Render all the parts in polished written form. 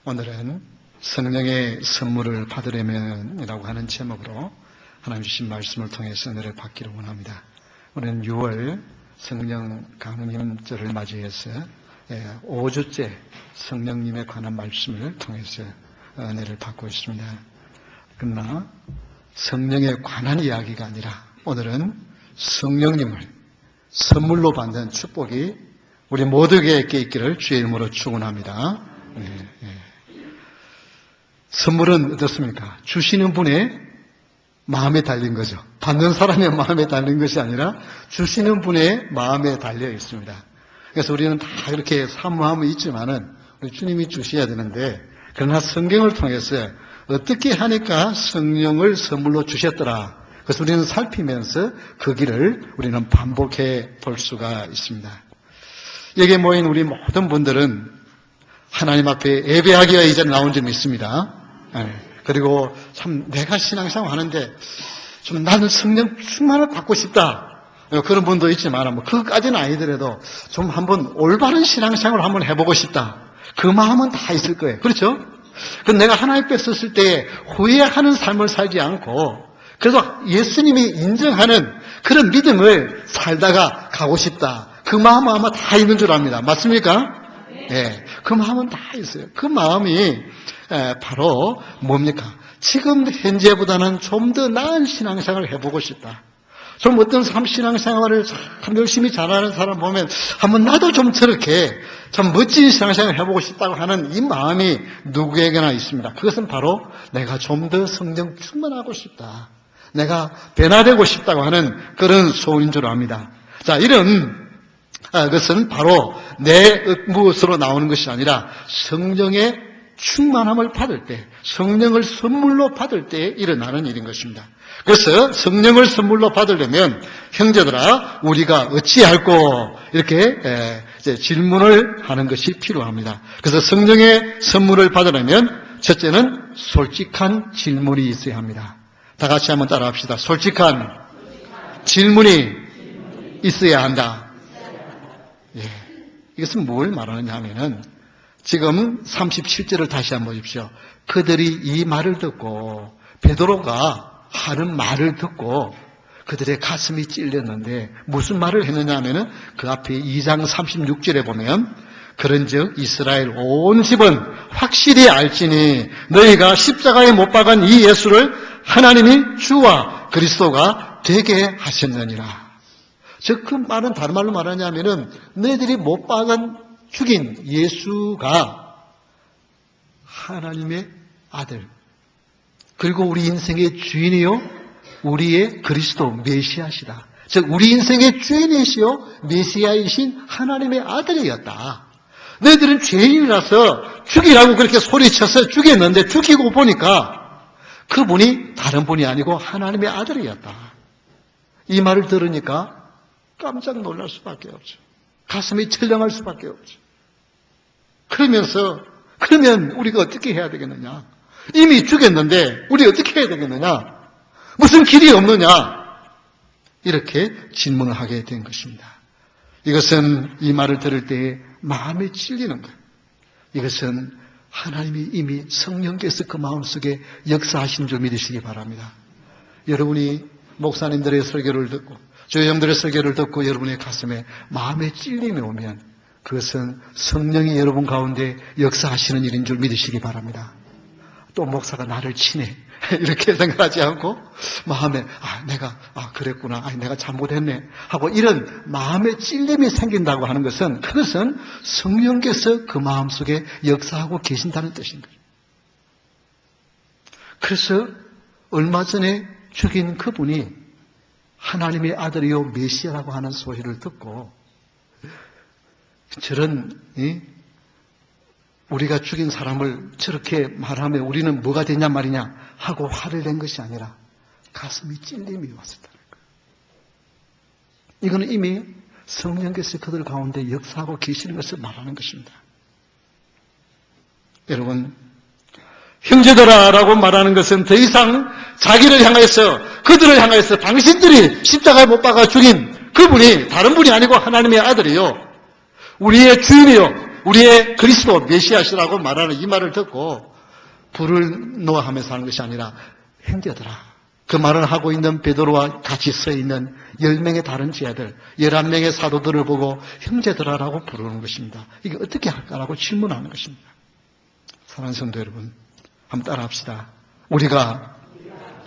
오늘은 성령의 선물을 받으려면이라고 하는 제목으로 하나님 주신 말씀을 통해서 은혜를 받기를 원합니다. 오늘은 6월 성령 강림절을 맞이해서 5주째 성령님에 관한 말씀을 통해서 은혜를 받고 있습니다. 그러나 성령에 관한 이야기가 아니라 오늘은 성령님을 선물로 받는 축복이 우리 모두에게 있기를 주의 이름으로 축원합니다. 선물은 어떻습니까? 주시는 분의 마음에 달린 거죠. 받는 사람의 마음에 달린 것이 아니라 주시는 분의 마음에 달려 있습니다. 그래서 우리는 다 이렇게 사모함이 있지만은 우리 주님이 주셔야 되는데, 그러나 성경을 통해서 어떻게 하니까 성령을 선물로 주셨더라. 그래서 우리는 살피면서 그 길을 우리는 반복해 볼 수가 있습니다. 여기에 모인 우리 모든 분들은 하나님 앞에 예배하기 위해 이제 나온 점이 있습니다. 그리고 참 내가 신앙생활 하는데 좀 나는 성령 충만을 받고 싶다. 그런 분도 있지만 뭐 그것까지는 아니더라도 좀 한번 올바른 신앙생활을 한번 해보고 싶다. 그 마음은 다 있을 거예요. 그렇죠? 그럼 내가 하나님 앞에 섰을 때 후회하는 삶을 살지 않고 그래서 예수님이 인정하는 그런 믿음을 살다가 가고 싶다. 그 마음은 아마 다 있는 줄 압니다. 맞습니까? 네. 그 마음은 다 있어요. 그 마음이 바로 뭡니까? 지금 현재보다는 좀 더 나은 신앙생활을 해보고 싶다. 좀 어떤 신앙생활을 참 열심히 잘하는 사람 보면 한번 나도 좀 저렇게 참 멋진 신앙생활을 해보고 싶다고 하는 이 마음이 누구에게나 있습니다. 그것은 바로 내가 좀 더 성령 충만하고 싶다. 내가 변화되고 싶다고 하는 그런 소원인 줄 압니다. 자, 이런 그것은 바로 내 무엇으로 나오는 것이 아니라 성령의 충만함을 받을 때, 성령을 선물로 받을 때 일어나는 일인 것입니다. 그래서 성령을 선물로 받으려면 형제들아 우리가 어찌할꼬 이렇게 질문을 하는 것이 필요합니다. 그래서 성령의 선물을 받으려면 첫째는 솔직한 질문이 있어야 합니다. 다 같이 한번 따라합시다. 솔직한 질문이 있어야 한다. 예. 이것은 뭘 말하느냐 하면은 지금 37절을 다시 한번 보십시오. 그들이 이 말을 듣고 베드로가 하는 말을 듣고 그들의 가슴이 찔렸는데 무슨 말을 했느냐 하면은 그 앞에 2장 36절에 보면 그런즉 이스라엘 온 집은 확실히 알지니 너희가 십자가에 못 박은 이 예수를 하나님이 주와 그리스도가 되게 하셨느니라. 즉 그 말은 다른 말로 말하냐면은 너희들이 못 박은 죽인 예수가 하나님의 아들 그리고 우리 인생의 주인이요 우리의 그리스도 메시아시다. 즉 우리 인생의 주인이시요 메시아이신 하나님의 아들이었다. 너희들은 죄인이라서 죽이라고 그렇게 소리쳐서 죽였는데 죽이고 보니까 그분이 다른 분이 아니고 하나님의 아들이었다. 이 말을 들으니까 깜짝 놀랄 수밖에 없죠. 가슴이 철렁할 수밖에 없죠. 그러면 우리가 어떻게 해야 되겠느냐? 이미 죽였는데 우리 어떻게 해야 되겠느냐? 무슨 길이 없느냐? 이렇게 질문을 하게 된 것입니다. 이것은 이 말을 들을 때 마음에 찔리는 거예요. 이것은 하나님이 이미 성령께서 그 마음속에 역사하신 줄 믿으시기 바랍니다. 여러분이 목사님들의 설교를 듣고 조형들의 설교를 듣고 여러분의 가슴에 마음에 찔림이 오면 그것은 성령이 여러분 가운데 역사하시는 일인 줄 믿으시기 바랍니다. 또 목사가 나를 치네 이렇게 생각하지 않고 마음에 내가 그랬구나 내가 잘못했네 하고 이런 마음에 찔림이 생긴다고 하는 것은 그것은 성령께서 그 마음속에 역사하고 계신다는 뜻인 거예요. 그래서 얼마 전에 죽인 그분이 하나님의 아들이요 메시아라고 하는 소리를 듣고 저런 우리가 죽인 사람을 저렇게 말하면 우리는 뭐가 되냐 말이냐 하고 화를 낸 것이 아니라 가슴이 찔림이 왔었다는 거예요. 이거는 이미 성령께서 그들 가운데 역사하고 계시는 것을 말하는 것입니다. 여러분 형제들아라고 말하는 것은 더 이상 자기를 향해서 그들을 향해서 당신들이 십자가에 못 박아 죽인 그분이 다른 분이 아니고 하나님의 아들이요 우리의 주인이요 우리의 그리스도 메시아시라고 말하는 이 말을 듣고 불을 놓아하면서 하는 것이 아니라 형제들아, 그 말을 하고 있는 베드로와 같이 서 있는 10명의 다른 제자들, 11명의 사도들을 보고 형제들아라고 부르는 것입니다. 이게 어떻게 할까라고 질문하는 것입니다. 사랑하는 성도 여러분, 한번 따라합시다. 우리가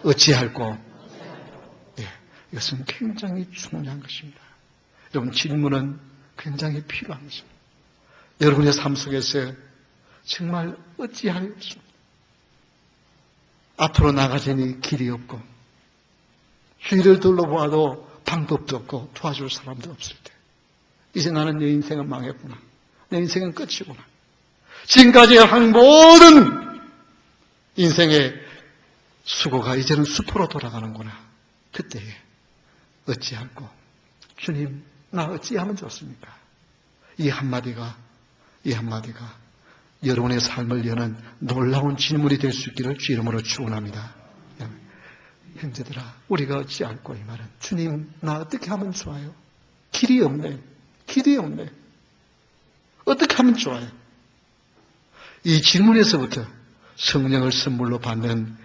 어찌할꼬? 예, 이것은 굉장히 중요한 것입니다. 여러분, 질문은 굉장히 필요한 것입니다. 여러분의 삶 속에서 정말 어찌할 수, 앞으로 나가자니 길이 없고, 주위를 둘러보아도 방법도 없고, 도와줄 사람도 없을 때, 이제 나는 내 인생은 망했구나. 내 인생은 끝이구나. 지금까지 한 모든 인생의 수고가 이제는 수포로 돌아가는구나. 그때에 어찌할꼬? 주님, 나 어찌하면 좋습니까? 이 한마디가 여러분의 삶을 여는 놀라운 질문이 될 수 있기를 주 이름으로 축원합니다. 형제들아, 우리가 어찌할꼬? 이 말은, 주님, 나 어떻게 하면 좋아요? 길이 없네. 어떻게 하면 좋아요? 이 질문에서부터 성령을 선물로 받는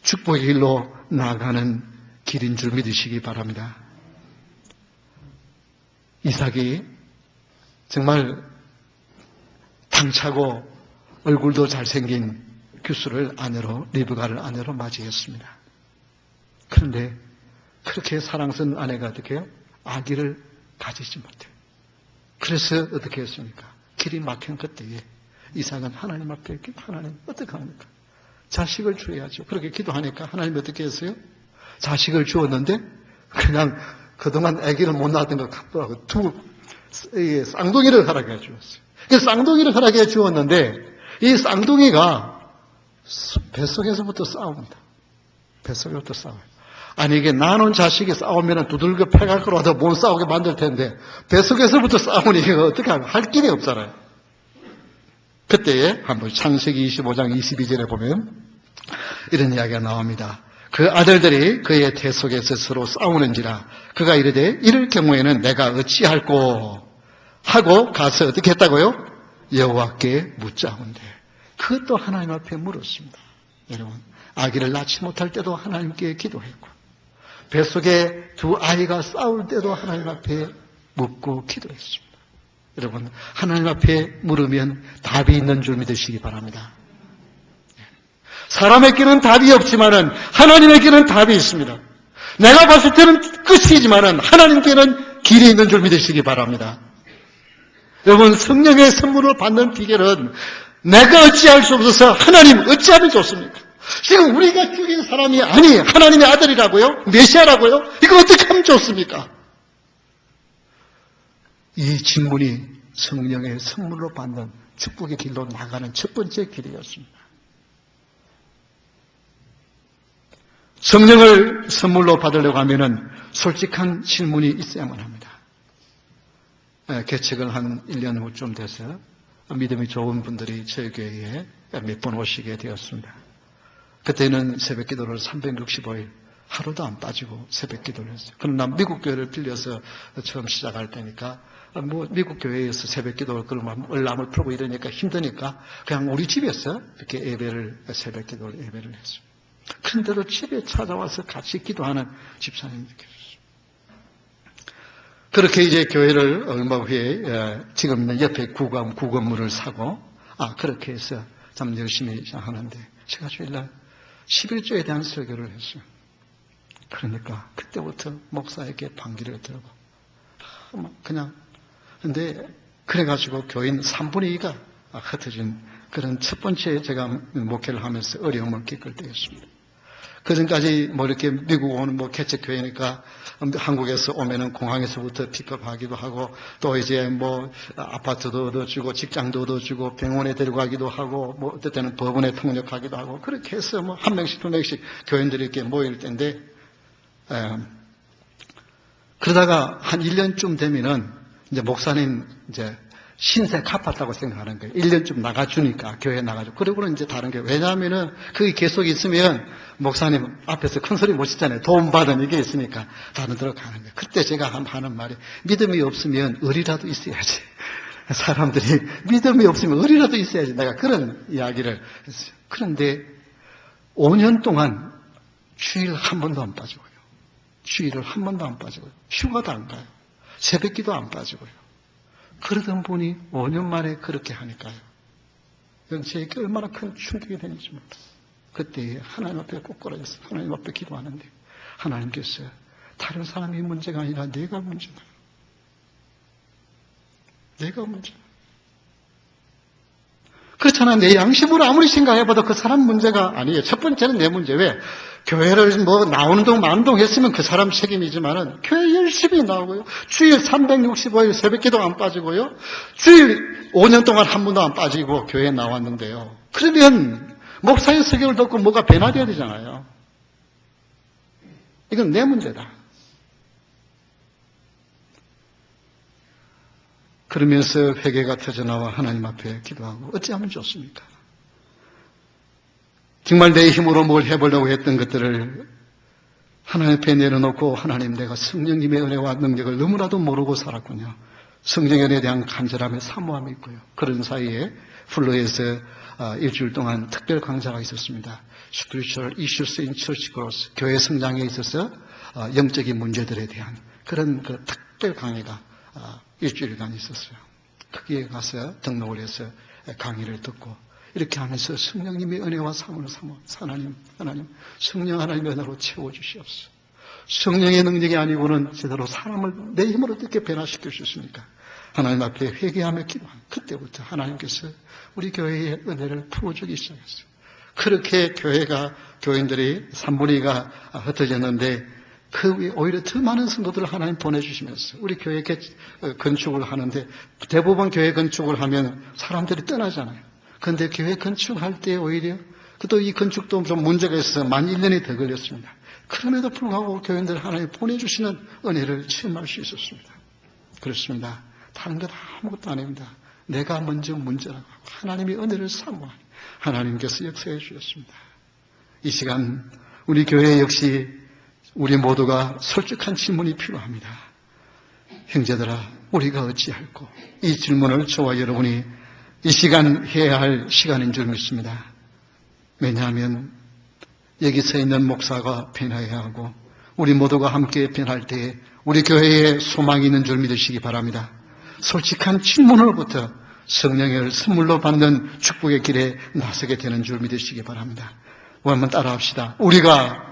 축복의 길로 나아가는 길인 줄 믿으시기 바랍니다. 이삭이 정말 당차고 얼굴도 잘생긴 규수를 아내로, 리브가를 아내로 맞이했습니다. 그런데 그렇게 사랑스러운 아내가 어떻게 해요? 아기를 가지지 못해요. 그래서 어떻게 했습니까? 길이 막힌 그때에 이삭은 하나님 앞에 하나님 어떻게 합니까? 자식을 주어야죠. 그렇게 기도하니까 하나님 어떻게 했어요? 자식을 주었는데 그냥 그동안 아기를 못 낳았던 것 같더라고요. 쌍둥이를 허락해 주었어요. 그 쌍둥이를 허락해 주었는데 이 쌍둥이가 뱃속에서부터 싸웁니다. 뱃속에서부터 싸워요. 아니 이게 나눈 자식이 싸우면 두들겨 패갈 거라도 못 싸우게 만들 텐데 뱃속에서부터 싸우니 이거 어떻게 하면 할 길이 없잖아요. 그때에 한번 창세기 25장 22절에 보면 이런 이야기가 나옵니다. 그 아들들이 그의 태 속에서 서로 싸우는지라 그가 이르되 이럴 경우에는 내가 어찌할꼬 하고 가서 어떻게 했다고요? 여호와께 묻자온대. 그것도 하나님 앞에 물었습니다. 여러분, 아기를 낳지 못할 때도 하나님께 기도했고 뱃속에 두 아이가 싸울 때도 하나님 앞에 묻고 기도했습니다. 여러분, 하나님 앞에 물으면 답이 있는 줄 믿으시기 바랍니다. 사람에게는 답이 없지만은 하나님에게는 답이 있습니다. 내가 봤을 때는 끝이지만은 하나님께는 길이 있는 줄 믿으시기 바랍니다. 여러분, 성령의 선물을 받는 비결은 내가 어찌할 수 없어서 하나님 어찌하면 좋습니까? 지금 우리가 죽인 사람이 아니 하나님의 아들이라고요? 메시아라고요? 이거 어떻게 하면 좋습니까? 이 질문이 성령의 선물로 받는 축복의 길로 나가는 첫 번째 길이었습니다. 성령을 선물로 받으려고 하면은 솔직한 질문이 있어야만 합니다. 개척을 한 1년 후쯤 돼서 믿음이 좋은 분들이 저희 교회에 몇 번 오시게 되었습니다. 그때는 새벽 기도를 365일 하루도 안 빠지고 새벽 기도를 했어요. 그러나 미국 교회를 빌려서 처음 시작할 때니까 미국 교회에서 새벽 기도를 그러면 얼람을 풀고 이러니까 힘드니까 그냥 우리 집에서 이렇게 새벽 기도를 예배를 했어요. 그런데도 집에 찾아와서 같이 기도하는 집사님이 계셨어요. 그렇게 이제 교회를 얼마 후에 지금 있는 옆에 구건물을 사고 그렇게 해서 참 열심히 하는데 제가 주일날 11조에 대한 설교를 했어요. 그러니까 그때부터 목사에게 반기를 들고 그냥 근데 그래가지고 교인 3분의 2가 흩어진 그런 첫 번째 제가 목회를 하면서 어려움을 겪을 때였습니다. 그전까지 이렇게 미국 오는 개척교회니까 한국에서 오면은 공항에서부터 픽업하기도 하고 또 이제 아파트도 얻어주고 직장도 얻어주고 병원에 데려가기도 하고 어떨 때는 법원에 통역하기도 하고 그렇게 해서 한 명씩 두 명씩 교인들이 이렇게 모일 때인데 그러다가 한 1년쯤 되면은 이제 목사님 이제 신세 갚았다고 생각하는 거예요. 1년쯤 나가주니까, 교회 나가주고. 그리고는 이제 다른 게, 왜냐하면은, 그게 계속 있으면, 목사님 앞에서 큰 소리 못 치잖아요. 도움받은 이게 있으니까, 다른 데로 가는 거예요. 그때 제가 하는 말이, 믿음이 없으면, 을이라도 있어야지. 사람들이 믿음이 없으면 의리라도 있어야지. 내가 그런 이야기를 했어요. 그런데 5년 동안 주일 한 번도 안 빠지고요. 주일을 한 번도 안 빠지고요. 휴가도 안 가요. 새벽기도 안 빠지고요. 그러던 분이 5년 만에 그렇게 하니까요. 이건 제게 얼마나 큰 충격이 되는지 몰라요. 그때 하나님 앞에 꼭 걸어졌어요. 하나님 앞에 기도하는데 하나님께서 다른 사람이 문제가 아니라 내가 문제다. 내가 문제다. 그렇잖아. 내 양심으로 아무리 생각해봐도 그 사람 문제가 아니에요. 첫 번째는 내 문제. 왜? 교회를 나오는 동 마는 동 했으면 그 사람 책임이지만은 교회 열심히 나오고요. 주일 365일 새벽기도 안 빠지고요. 주일 5년 동안 한 번도 안 빠지고 교회에 나왔는데요. 그러면 목사의 설교를 듣고 뭐가 변화되어야 되잖아요. 이건 내 문제다. 그러면서 회개가 터져나와 하나님 앞에 기도하고 어찌하면 좋습니까? 정말 내 힘으로 뭘 해보려고 했던 것들을 하나님 앞에 내려놓고 하나님 내가 성령님의 은혜와 능력을 너무나도 모르고 살았군요. 성령의 은혜에 대한 간절함에 사모함이 있고요. 그런 사이에 플로에서 일주일 동안 특별 강좌가 있었습니다. Spiritual Issues in Church Growth, 교회 성장에 있어서 영적인 문제들에 대한 그런 그 특별 강의가 일주일간 있었어요. 거기에 가서 등록을 해서 강의를 듣고 이렇게 하면서 성령님의 은혜와 사모를 삼아 하나님 성령 하나님의 은혜로 채워주시옵소서. 성령의 능력이 아니고는 제대로 사람을 내 힘으로 어떻게 변화시킬 수 있습니까? 하나님 앞에 회개하며 기도한 그때부터 하나님께서 우리 교회의 은혜를 풀어주기 시작했어요. 그렇게 교인들이 3분의 2가 흩어졌는데 그 위에 오히려 더 많은 성도들을 하나님 보내주시면서 우리 교회 건축을 하는데 대부분 교회 건축을 하면 사람들이 떠나잖아요. 그런데 교회 건축할 때 오히려 또 이 건축도 좀 문제가 있어서 만 1년이 더 걸렸습니다. 그럼에도 불구하고 교인들 하나님 보내주시는 은혜를 체험할 수 있었습니다. 그렇습니다. 다른 것 아무것도 아닙니다. 내가 먼저 문제라고 하고 하나님의 은혜를 사모하니 하나님께서 역사해 주셨습니다. 이 시간 우리 교회 역시 우리 모두가 솔직한 질문이 필요합니다. 형제들아, 우리가 어찌할꼬? 이 질문을 저와 여러분이 이 시간 해야 할 시간인 줄 믿습니다. 왜냐하면 여기 서 있는 목사가 변화해야 하고 우리 모두가 함께 변할 때에 우리 교회에 소망이 있는 줄 믿으시기 바랍니다. 솔직한 질문으로부터 성령을 선물로 받는 축복의 길에 나서게 되는 줄 믿으시기 바랍니다. 한번 따라합시다. 우리가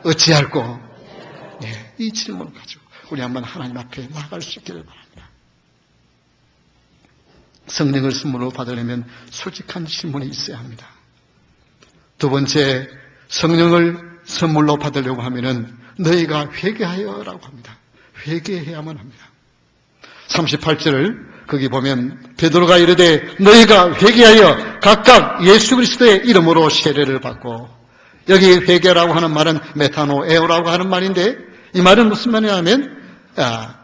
어찌할꼬? 네, 이 질문을 가지고 우리 한번 하나님 앞에 나갈 수 있기를 바랍니다. 성령을 선물로 받으려면 솔직한 질문이 있어야 합니다. 두 번째, 성령을 선물로 받으려고 하면은 너희가 회개하여라고 합니다. 회개해야만 합니다. 38절을 거기 보면 베드로가 이르되 너희가 회개하여 각각 예수 그리스도의 이름으로 세례를 받고, 여기 회개라고 하는 말은 메타노에오라고 하는 말인데 이 말은 무슨 말이냐면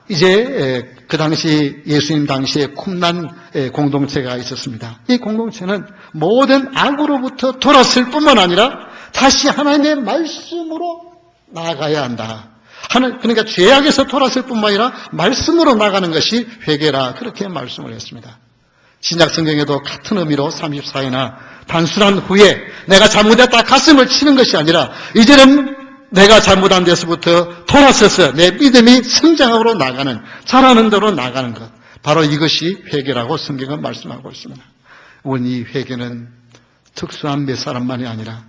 이제 그 당시 예수님 당시에 쿰난 공동체가 있었습니다. 이 공동체는 모든 악으로부터 돌아설 뿐만 아니라 다시 하나님의 말씀으로 나아가야 한다. 그러니까 죄악에서 돌아설 뿐만 아니라 말씀으로 나가는 것이 회개라, 그렇게 말씀을 했습니다. 신약 성경에도 같은 의미로 34회나 단순한 후에 내가 잘못했다 가슴을 치는 것이 아니라 이제는 내가 잘못한 데서부터 돌아서서 내 믿음이 성장하고 나가는, 자라는 대로 나가는 것, 바로 이것이 회개라고 성경은 말씀하고 있습니다. 이 회개는 특수한 몇 사람만이 아니라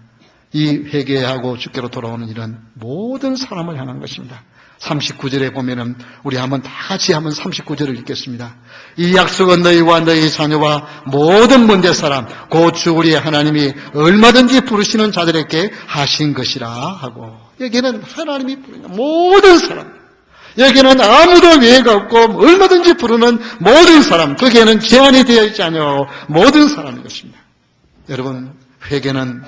이 회개하고 주께로 돌아오는 일은 모든 사람을 향한 것입니다. 39절에 보면은 우리 한번 다 같이 한번 39절을 읽겠습니다. 이 약속은 너희와 너희 자녀와 모든 문제 사람 곧 주 우리의 하나님이 얼마든지 부르시는 자들에게 하신 것이라 하고, 여기는 하나님이 부르는 모든 사람, 여기는 아무도 예외가 없고 얼마든지 부르는 모든 사람, 거기에는 제한이 되어 있지 않아요. 모든 사람인 것입니다. 여러분, 회개는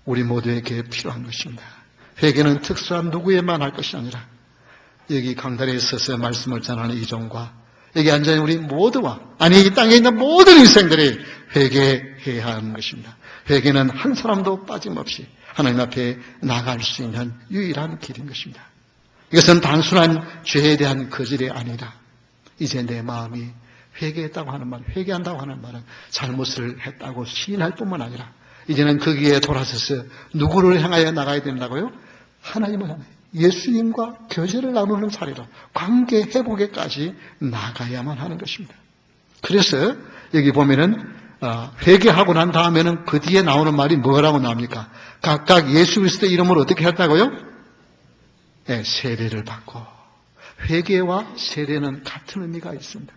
우리 모두에게 필요한 것입니다. 회개는 특수한 누구에만 할 것이 아니라 여기 강단에 있어서 말씀을 전하는 이종과 여기 앉아있는 우리 모두와, 아니 이 땅에 있는 모든 인생들이 회개해야 하는 것입니다. 회개는 한 사람도 빠짐없이 하나님 앞에 나갈 수 있는 유일한 길인 것입니다. 이것은 단순한 죄에 대한 거절이 아니라 이제 내 마음이 회개했다고 하는 말, 회개한다고 하는 말은 잘못을 했다고 시인할 뿐만 아니라 이제는 거기에 돌아서서 누구를 향하여 나가야 된다고요? 하나님을 향하여 예수님과 교제를 나누는 자리로 관계 회복에까지 나가야만 하는 것입니다. 그래서 여기 보면은 회개하고 난 다음에는 그 뒤에 나오는 말이 뭐라고 나옵니까? 각각 예수 그리스도의 이름으로 어떻게 했다고요? 네, 세례를 받고. 회개와 세례는 같은 의미가 있습니다.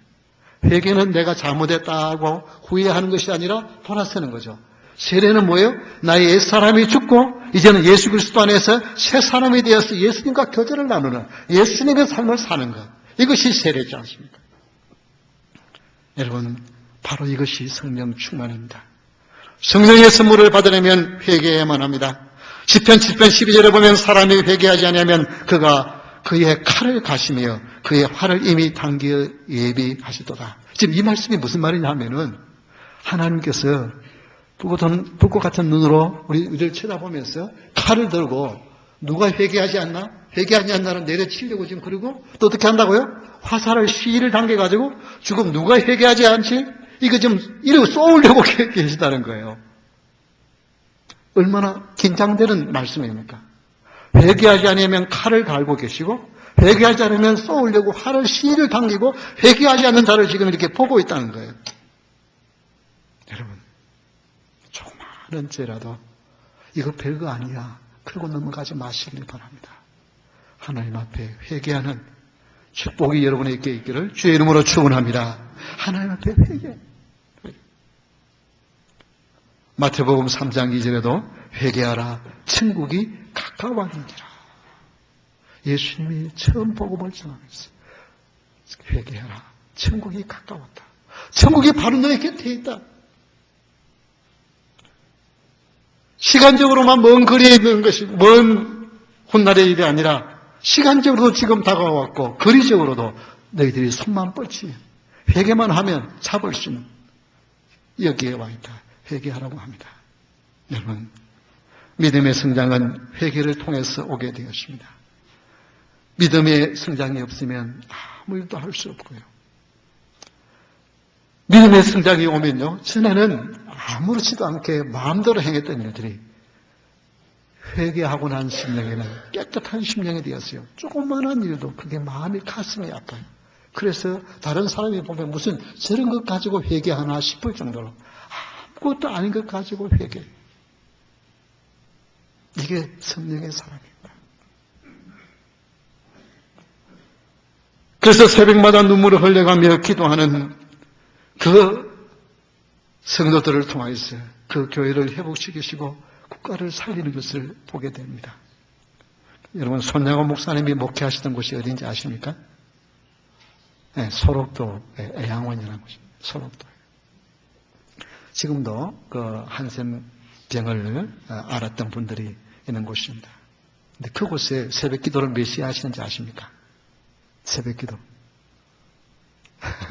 회개는 내가 잘못했다고 후회하는 것이 아니라 돌아서는 거죠. 세례는 뭐예요? 나의 옛사람이 죽고 이제는 예수 그리스도 안에서 새 사람이 되어서 예수님과 교제를 나누는 예수님의 삶을 사는 것. 이것이 세례지 않습니까? 여러분, 바로 이것이 성령 충만입니다. 성령의 선물을 받으려면 회개해야만 합니다. 시편 12절에 보면 사람이 회개하지 않으면 그가 그의 칼을 가시며 그의 활을 이미 당겨 예비하시도다. 지금 이 말씀이 무슨 말이냐 하면은 하나님께서 불꽃 같은 눈으로 우리를 쳐다보면서 칼을 들고 누가 회개하지 않나? 회개하지 않나를 내려치려고 지금 그러고 또 어떻게 한다고요? 화살을 시위를 당겨가지고 지금 누가 회개하지 않지? 이거 좀 이러고 쏘으려고 계시다는 거예요. 얼마나 긴장되는 말씀입니까? 회개하지 않으면 칼을 갈고 계시고 회개하지 않으면 쏘으려고 활을 시위를 당기고 회개하지 않는 자를 지금 이렇게 보고 있다는 거예요. 여러분, 조그마한 죄라도 이거 별거 아니야. 그러고 넘어가지 마시길 바랍니다. 하나님 앞에 회개하는 축복이 여러분에게 있기를 주의 이름으로 축원합니다. 하나님 앞에 회개. 마태복음 3장 2절에도 회개하라 천국이 가까워하니라. 예수님이 처음 복음을 전하면서 회개하라 천국이 가까웠다. 천국이 바로 너의 곁에 있다. 시간적으로만 먼 거리에 있는 것이 먼 훗날의 일이 아니라 시간적으로도 지금 다가왔고 거리적으로도 너희들이 손만 뻗치면 회개만 하면 잡을 수 있는 여기에 와 있다. 회개하라고 합니다. 여러분, 믿음의 성장은 회개를 통해서 오게 되었습니다. 믿음의 성장이 없으면 아무 일도 할 수 없고요. 믿음의 성장이 오면요, 전에는 아무렇지도 않게 마음대로 행했던 일들이 회개하고 난 심령에는 깨끗한 심령이 되었어요. 조그마한 일도 그게 마음이 가슴이 아파요. 그래서 다른 사람이 보면 무슨 저런 것 가지고 회개하나 싶을 정도로 아무것도 아닌 것 가지고 회개. 이게 성령의 사랑입니다. 그래서 새벽마다 눈물을 흘려가며 기도하는 그 성도들을 통해서 그 교회를 회복시키시고 국가를 살리는 것을 보게 됩니다. 여러분, 손양호 목사님이 목회하시던 곳이 어딘지 아십니까? 네, 소록도 애양원이라는 곳입니다. 소록도. 지금도 그 한센병을 알았던 분들이 있는 곳입니다. 근데 그곳에 새벽 기도를 몇 시에 하시는지 아십니까? 새벽 기도.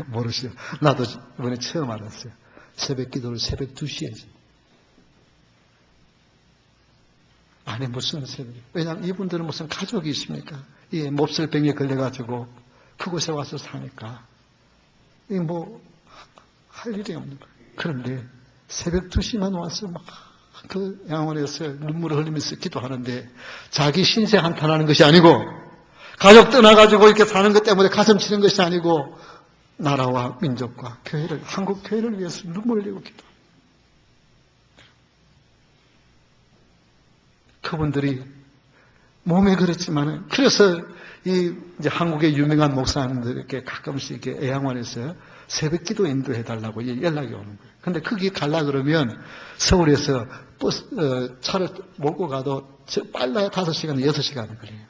모르시죠? 나도 이번에 처음 알았어요. 새벽 기도를 새벽 2시에 하지. 아니, 무슨 새벽. 왜냐하면 이분들은 무슨 가족이 있습니까? 이 몹쓸 병에 걸려가지고 그곳에 와서 사니까. 이 뭐, 할 일이 없는 거예요. 그런데 새벽 2시만 와서 막 그 양원에서 눈물을 흘리면서 기도하는데 자기 신세 한탄하는 것이 아니고 가족 떠나가지고 이렇게 사는 것 때문에 가슴 치는 것이 아니고 나라와 민족과 교회를, 한국 교회를 위해서 눈물을 흘리고 기도. 그분들이 몸에 그렇지만은 그래서 이제 한국의 유명한 목사님들에게 가끔씩 이렇게 애양원에서 새벽 기도 인도해 달라고 연락이 오는 거예요. 근데 거기 갈라 그러면 서울에서 버스, 차를 몰고 가도 빨라야 5시간, 6시간 걸려요.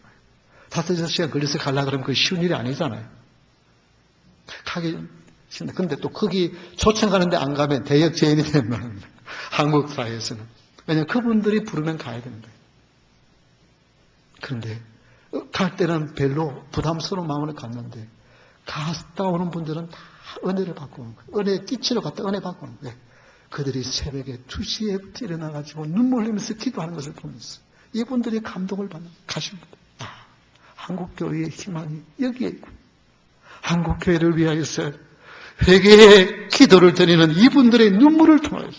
5-6시간 걸려서 갈라 그러면 그게 쉬운 일이 아니잖아요. 가기 싫은데. 근데 또 거기 초청하는데 안 가면 대역죄인이 되는 한국 사회에서는. 왜냐하면 그분들이 부르면 가야 되는 거예요. 그런데 갈 때는 별로 부담스러운 마음으로 갔는데 갔다 오는 분들은 다 은혜를 받고 오는 거예요. 은혜 끼치러 갔다 은혜 받고 오는 거예요. 그들이 새벽에 2시에 일어나가지고 눈물 흘리면서 기도하는 것을 보면서 이분들이 감동을 받는 가신 분들. 한국교회의 희망이 여기에 있고 한국교회를 위하여서 회개의 기도를 드리는 이분들의 눈물을 통해서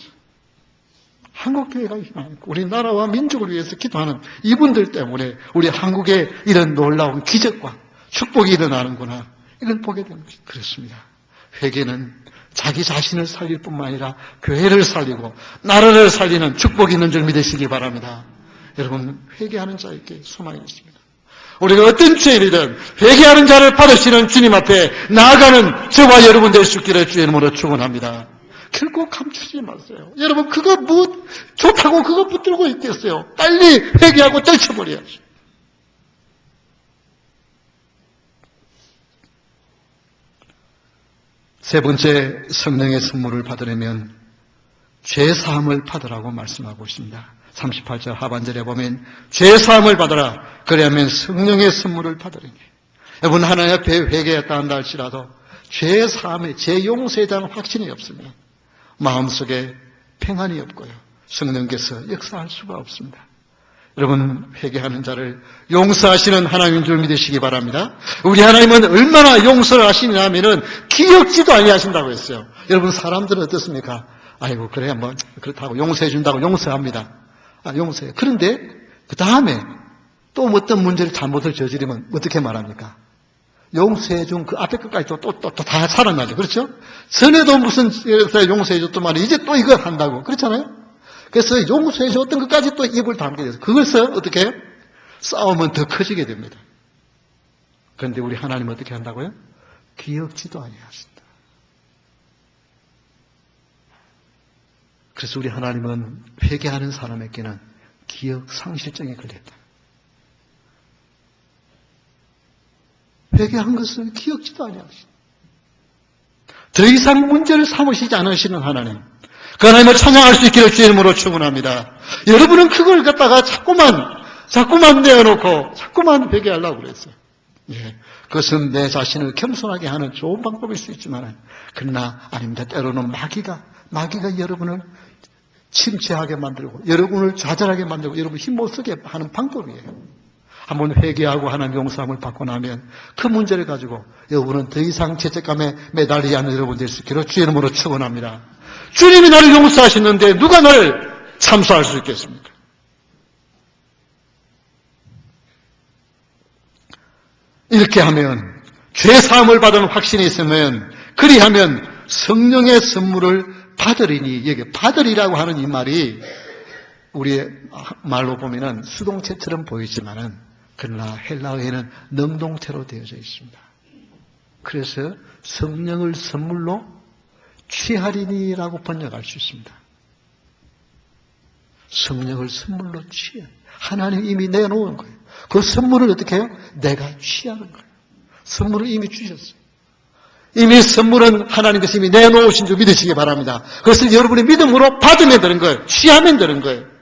한국교회가 희망있고 우리나라와 민족을 위해서 기도하는 이분들 때문에 우리 한국에 이런 놀라운 기적과 축복이 일어나는구나, 이걸 보게 되는 것이 그렇습니다. 회개는 자기 자신을 살릴 뿐만 아니라 교회를 살리고 나라를 살리는 축복이 있는 줄 믿으시기 바랍니다. 여러분, 회개하는 자에게 소망이 있습니다. 우리가 어떤 죄인이든 회개하는 자를 받으시는 주님 앞에 나아가는 저와 여러분 될 수 있기를 주의 이름으로 축원합니다. 결코 감추지 마세요. 여러분, 그거 뭐 좋다고 그거 붙들고 있겠어요. 빨리 회개하고 떨쳐버려야죠. 세 번째, 성령의 선물을 받으려면 죄사함을 받으라고 말씀하고 있습니다. 38절 하반절에 보면 죄사함을 받으라, 그래야면 성령의 선물을 받으리니. 여러분, 하나님 앞에 회개했다 한다 할지라도 죄사함에, 죄용서에 대한 확신이 없으면 마음속에 평안이 없고요, 성령께서 역사할 수가 없습니다. 여러분, 회개하는 자를 용서하시는 하나님인 줄 믿으시기 바랍니다. 우리 하나님은 얼마나 용서를 하시냐 하면은 기억지도 아니하신다고 했어요. 여러분, 사람들은 어떻습니까? 아이고, 그래, 뭐 그렇다고 용서해 준다고 용서합니다. 용서해요. 그런데 그 다음에 또 어떤 문제를 잘못을 저지르면 어떻게 말합니까? 용서해 준 그 앞에 끝까지 또 다 살아나죠. 그렇죠? 전에도 무슨 용서해 줬더만 이제 또 이걸 한다고. 그렇잖아요? 그래서 용서해 줬던 것까지 또 입을 담게 돼서 그것을 어떻게 해요? 싸우면 더 커지게 됩니다. 그런데 우리 하나님은 어떻게 한다고요? 기억지도 아니하신다. 그래서 우리 하나님은 회개하는 사람에게는 기억 상실증에 걸렸다. 회개한 것을 기억지도 아니하신다. 더 이상 문제를 삼으시지 않으시는 하나님, 그 하나님을 찬양할 수 있기를 주의 이름으로 축원합니다. 여러분은 그걸 갖다가 자꾸만 내어놓고 자꾸만 회개하려고 그랬어요. 예, 그것은 내 자신을 겸손하게 하는 좋은 방법일 수 있지만, 그러나 아닙니다. 때로는 마귀가 여러분을 침체하게 만들고 여러분을 좌절하게 만들고 여러분 힘 못 쓰게 하는 방법이에요. 한번 회개하고 하나님 용서함을 받고 나면 그 문제를 가지고 여러분은 더 이상 죄책감에 매달리지 않는 여러분 될 수 있기를 주의 이름으로 축원합니다. 주님이 나를 용서하시는데 누가 나를 참소할 수 있겠습니까? 이렇게 하면 죄사함을 받은 확신이 있으면, 그리하면 성령의 선물을 받으리니, 여기 받으리라고 하는 이 말이 우리의 말로 보면은 수동태처럼 보이지만은 그러나 헬라어에는 능동태로 되어져 있습니다. 그래서 성령을 선물로 취하리니라고 번역할 수 있습니다. 성령을 선물로 취한, 하나님 이미 내놓은 거예요. 그 선물을 어떻게 해요? 내가 취하는 거예요. 선물을 이미 주셨어요. 이미 선물은 하나님께서 이미 내놓으신 줄 믿으시기 바랍니다. 그것을 여러분의 믿음으로 받으면 되는 거예요. 취하면 되는 거예요.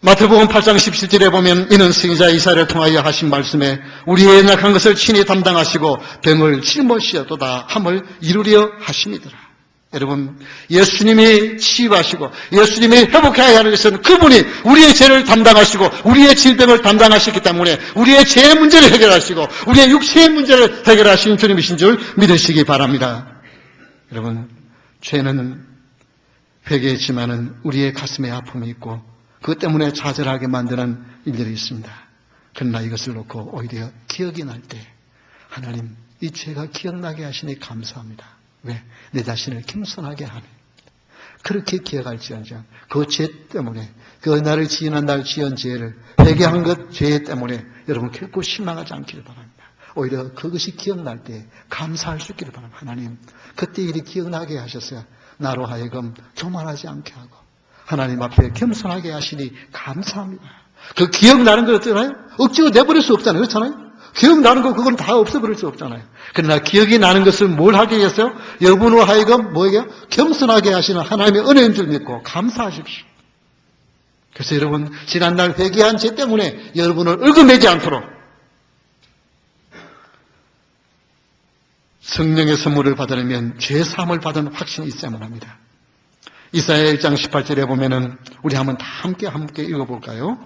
마태복음 8장 17절에 보면 이는 승리자 이사야를 통하여 하신 말씀에 우리의 연약한 것을 친히 담당하시고 병을 짊어지어도다 함을 이루려 하심이더라. 여러분, 예수님이 치유하시고 예수님이 회복해야 하는 것은 그분이 우리의 죄를 담당하시고 우리의 질병을 담당하셨기 때문에 우리의 죄의 문제를 해결하시고 우리의 육체의 문제를 해결하시는 주님이신 줄 믿으시기 바랍니다. 여러분, 죄는 회개했지만은 우리의 가슴에 아픔이 있고 그것 때문에 좌절하게 만드는 일들이 있습니다. 그러나 이것을 놓고 오히려 기억이 날 때 하나님, 이 죄가 기억나게 하시니 감사합니다. 왜? 내 자신을 겸손하게 하네. 그렇게 기억할지언정 그 죄 때문에, 그 나를 지은 날 지은 죄를 회개한 것 죄 때문에 여러분 결코 실망하지 않기를 바랍니다. 오히려 그것이 기억날 때 감사할 수 있기를 바랍니다. 하나님, 그때 일이 기억나게 하셨어요. 나로 하여금 교만하지 않게 하고 하나님 앞에 겸손하게 하시니 감사합니다. 그 기억나는 거 어쩌나요? 억지로 내버릴 수 없잖아요. 그렇잖아요? 기억나는 거 그건 다 없애버릴 수 없잖아요. 그러나 기억이 나는 것을 뭘 하게 했어요? 여러분으로 하여금 뭐예요? 겸손하게 하시는 하나님의 은혜인 줄 믿고 감사하십시오. 그래서 여러분, 지난날 회개한 죄 때문에 여러분을 얽어매지 않도록 성령의 선물을 받으려면 죄사함을 받은 확신이 있어야만 합니다. 이사야 1장 18절에 보면은 우리 한번 다 함께 읽어볼까요?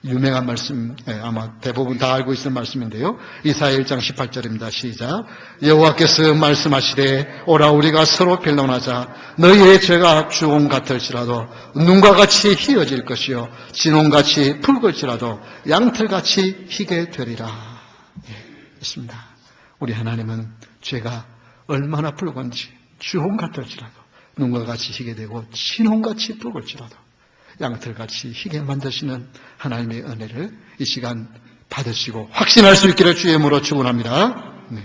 유명한 말씀, 아마 대부분 다 알고 있을 말씀인데요. 이사야 1장 18절입니다. 시작. 여호와께서 말씀하시되 오라 우리가 서로 변론하자. 너희의 죄가 주홍 같을지라도 눈과 같이 희어질 것이요 진홍같이 붉을지라도 양털같이 희게 되리라. 있습니다. 우리 하나님은 죄가 얼마나 붉은지 주홍 같을지라도 눈과 같이 희게 되고 진홍같이 붉을지라도 양털같이 희게 만드시는 하나님의 은혜를 이 시간 받으시고 확신할 수 있기를 주의 이름으로 축원합니다. 네.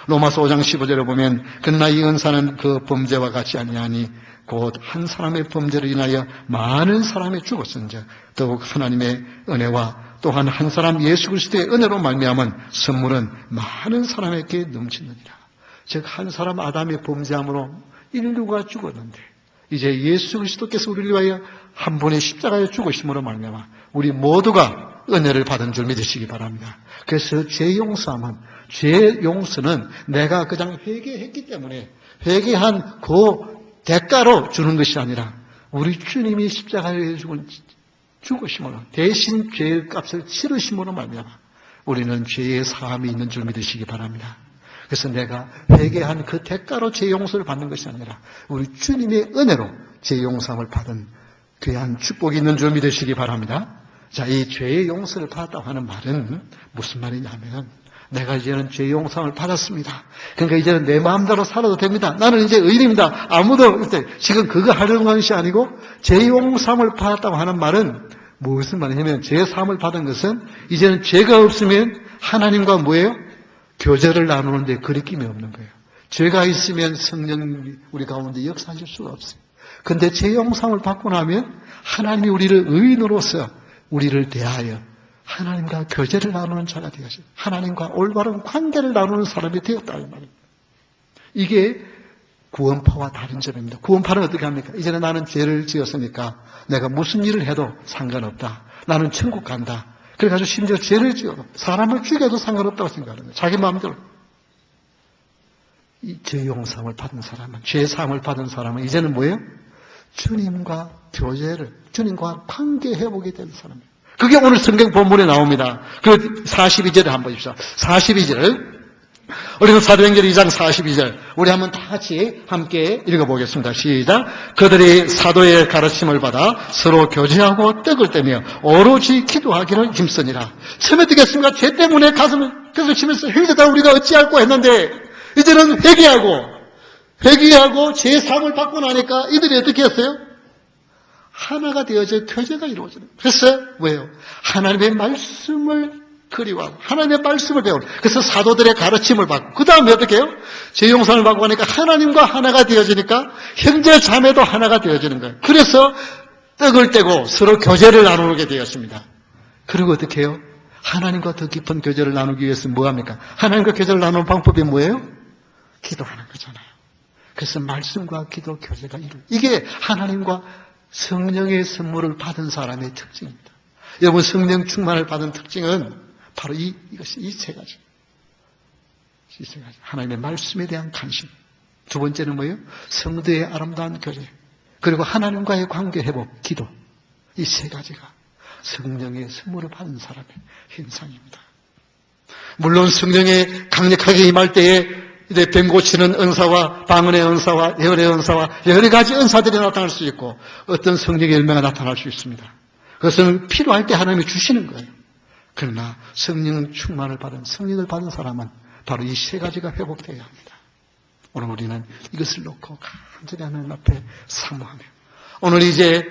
로마서 5장 15절에 보면 그러나 이 은사는 그 범죄와 같이 아니하니 곧 한 사람의 범죄를 인하여 많은 사람이 죽었은즉 더욱 하나님의 은혜와 또한 한 사람 예수 그리스도의 은혜로 말미암은 선물은 많은 사람에게 넘치느니라. 즉 한 사람 아담의 범죄함으로 인류가 죽었는데 이제 예수 그리스도께서 우리를 위하여 한 번의 십자가에 죽으심으로 말미암아 우리 모두가 은혜를 받은 줄 믿으시기 바랍니다. 그래서 죄 용서함은, 죄 용서는 내가 그냥 회개했기 때문에 회개한 그 대가로 주는 것이 아니라 우리 주님이 십자가에 죽으심으로 대신 죄의 값을 치르심으로 말미암아 우리는 죄의 사함이 있는 줄 믿으시기 바랍니다. 그래서 내가 회개한 그 대가로 죄 용서를 받는 것이 아니라 우리 주님의 은혜로 죄 용서함을 받은 귀한 축복이 있는 줄 믿으시기 바랍니다. 자, 이 죄의 용서를 받았다고 하는 말은 무슨 말이냐면 내가 이제는 죄 용서함을 받았습니다. 그러니까 이제는 내 마음대로 살아도 됩니다. 나는 이제 의인입니다. 아무도 지금 그거 하려는 것이 아니고 죄 용서함을 받았다고 하는 말은 무슨 말이냐면 죄 사함을 받은 것은 이제는 죄가 없으면 하나님과 뭐예요? 교제를 나누는데 거리낌이 없는 거예요. 죄가 있으면 성령이 우리 가운데 역사하실 수가 없어요. 그런데 죄 용서함을 받고 나면 하나님이 우리를 의인으로서 우리를 대하여 하나님과 교제를 나누는 자가 되었어요. 하나님과 올바른 관계를 나누는 사람이 되었다는 말입니다. 이게 구원파와 다른 점입니다. 구원파는 어떻게 합니까? 이제는 나는 죄를 지었으니까 내가 무슨 일을 해도 상관없다. 나는 천국 간다. 그래가지고 심지어 죄를 지어도 사람을 죽여도 상관없다고 생각하는 거예요. 자기 마음대로. 이 죄 용서함을 받은 사람은, 죄 사함을 받은 사람은 이제는 뭐예요? 주님과 교제를, 주님과 관계 회복이 된 사람이에요. 그게 오늘 성경 본문에 나옵니다. 그 42절을 한번 보십시오. 42절. 우리는 사도행전 2장 42절. 우리 한번 다 같이 함께 읽어보겠습니다. 시작. 그들이 사도의 가르침을 받아 서로 교제하고 떡을 떼며 오로지 기도하기를 힘쓰니라. 처음에 어떻겠습니까? 죄 때문에 가슴을 치면서 형제다 우리가 어찌할꼬 했는데 이제는 회개하고 죄 사함을 받고 나니까 이들이 어떻게 했어요? 하나가 되어져 교제가 이루어지는 거예요. 그래서 왜요? 하나님의 말씀을 그리워하고 하나님의 말씀을 배우는. 그래서 사도들의 가르침을 받고 그 다음에 어떻게 해요? 죄 용서를 받고 하니까 하나님과 하나가 되어지니까 형제 자매도 하나가 되어지는 거예요. 그래서 떡을 떼고 서로 교제를 나누게 되었습니다. 그리고 어떻게 해요? 하나님과 더 깊은 교제를 나누기 위해서 뭐합니까? 하나님과 교제를 나누는 방법이 뭐예요? 기도하는 거잖아요. 그래서 말씀과 기도 교제가 이게 하나님과 성령의 선물을 받은 사람의 특징입니다. 여러분 성령 충만을 받은 특징은 바로 이것이 이 세 가지. 하나님의 말씀에 대한 관심. 두 번째는 뭐예요? 성도의 아름다운 교제. 그리고 하나님과의 관계 회복, 기도. 이 세 가지가 성령의 선물을 받은 사람의 현상입니다. 물론 성령에 강력하게 임할 때에 이제 병 고치는 은사와 방언의 은사와 예언의 은사와 여러 가지 은사들이 나타날 수 있고 어떤 성령의 열매가 나타날 수 있습니다. 그것은 필요할 때 하나님이 주시는 거예요. 그러나 성령 충만을 받은 성령을 받은 사람은 바로 이 세 가지가 회복되어야 합니다. 오늘 우리는 이것을 놓고 간절히 하나님 앞에 사모하며 오늘 이제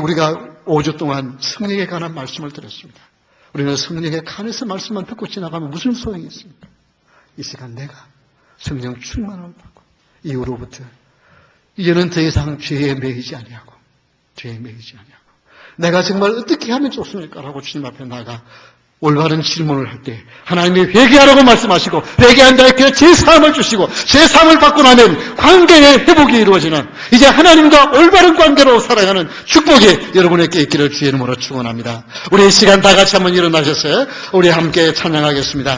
우리가 5주 동안 성령에 관한 말씀을 들었습니다. 우리는 성령에 관해서 말씀만 듣고 지나가면 무슨 소용이 있습니까? 이 시간 내가 성령 충만을 받고 이후로부터 이제는 더 이상 죄에 매이지 아니하고 내가 정말 어떻게 하면 좋습니까? 라고 주님 앞에 나가 올바른 질문을 할 때 하나님이 회개하라고 말씀하시고 회개한 자에게 제사함을 주시고 제사함을 받고 나면 관계의 회복이 이루어지는 이제 하나님과 올바른 관계로 살아가는 축복이 여러분에게 있기를 주의 이름으로 축원합니다. 우리 이 시간 다 같이 한번 일어나셨어요? 우리 함께 찬양하겠습니다.